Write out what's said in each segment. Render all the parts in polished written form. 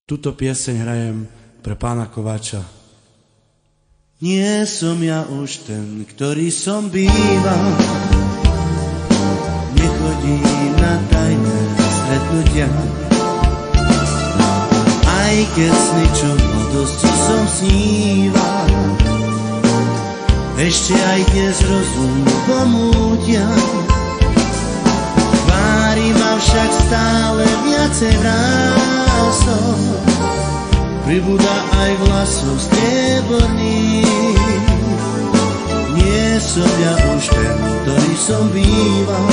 Túto pieseň hrajem pre pána Kováča. Nie som ja už ten, ktorý som býval, nechodím na tajné stretnutia, aj keď sny, čo v mladosti som sníval, ešte aj dnes rozum pomútia. Tvári ma však stále viacej vrásov, pribúda aj vlasov strieborných. Nie som ja už ten, ktorý som býval,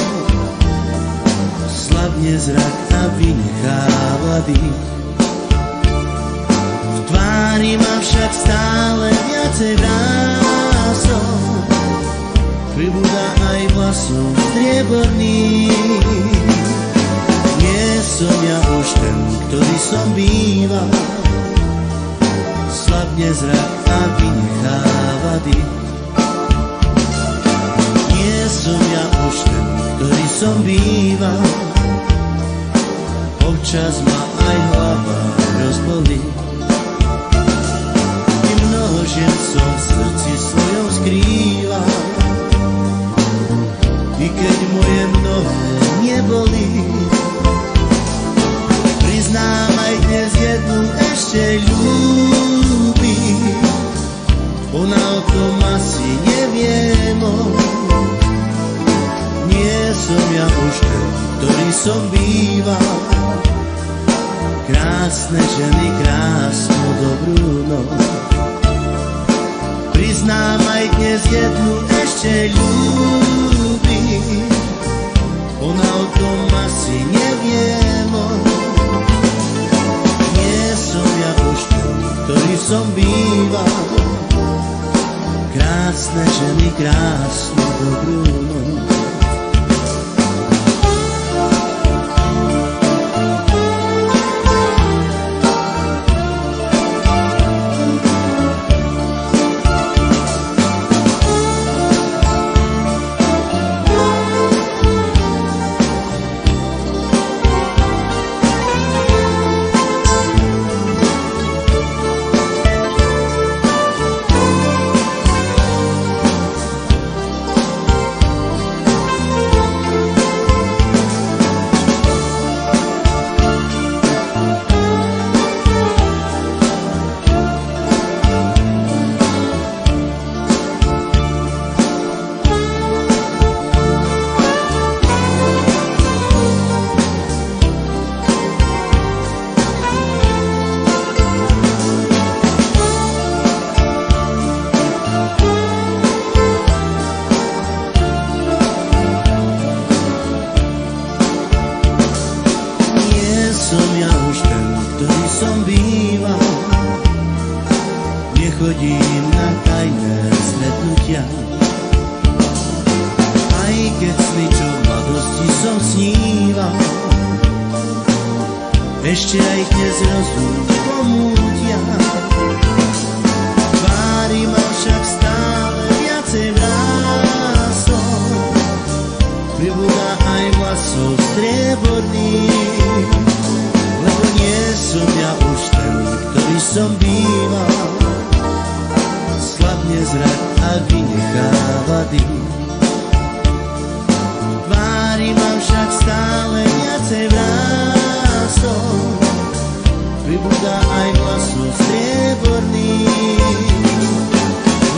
slabne zrak a vynecháva dých. V tvári ma však stále viacej vrásov, pribúda aj vlasov strieborných. Nie som ja už ten, ktorý som býval, slabne zrak a vynecháva dých. Nie som ja už ten, ktorý som býval, občas ma aj hlava rozbolí. I mnoho žien som v srdci svojom skrýval, i keď moje mnohé nebolí. Priznám aj dnes jednu ešte ľúbi, ona o tom asi nevie moc. Nie som ja už ten, ktorý som býval, krásne ženy, krásnu dobrú noc. Priznám aj dnes jednu ešte ľúbi, ona o tom asi nevie moc. Nie som ja už ten, ktorý som býval, krásne ženy, krásnu dobrú noc. Nechodím na tajné stretnutia, aj keď sny, čo v mladosti som sníval, ešte aj dnes rozum pomútia. Tvári ma však stále viacej vrásov, pribúda aj vlasov strieborných. Lebo nie som ja už ten, ktorý som býval, slabne zrak a vynecháva dých. Tvári ma však stále viacej vrásov, pribúda aj vlasov strieborných.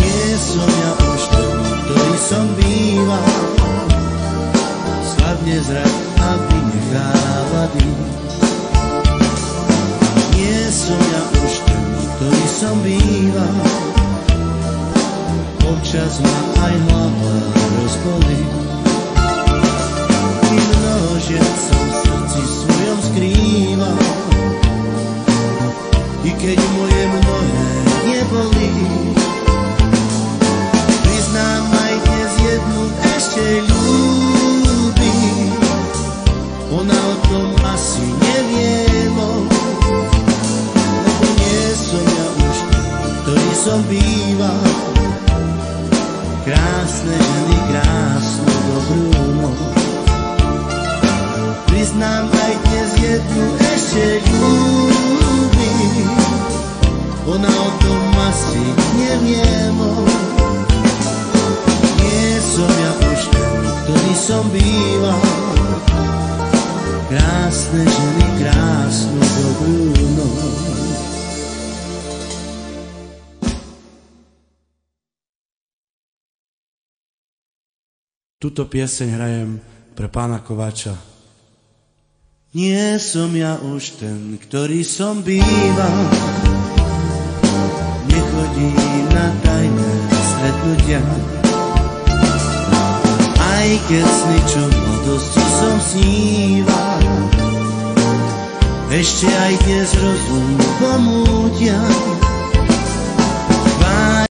Nie som ja už ten, ktorý som býval, slabne zrak a vynecháva dých. Nie som ja už ten, ktorý som býval, občas ma aj hlava rozbolí. I mnoho žien som v srdci svojom skrýval, i keď moje mnohé nebolí. Priznám aj dnes jednu ešte ľúbi, ona o tom asi nevie moc. Lebo nie som ja už ten, ktorý som býval, krásne ženy, krásnu dobrú noc. Priznám aj dnes jednu ešte ľúbi, som býval. Krásne ženy, krásnu dobrú noc. Túto pieseň hrajem pre pána Kováča. Nie som ja už ten, ktorý som býval. Nechodím na tajné stretnutia. Aj keď sny, čo mladosti som sníval, ešte aj dnes rozum pomútia.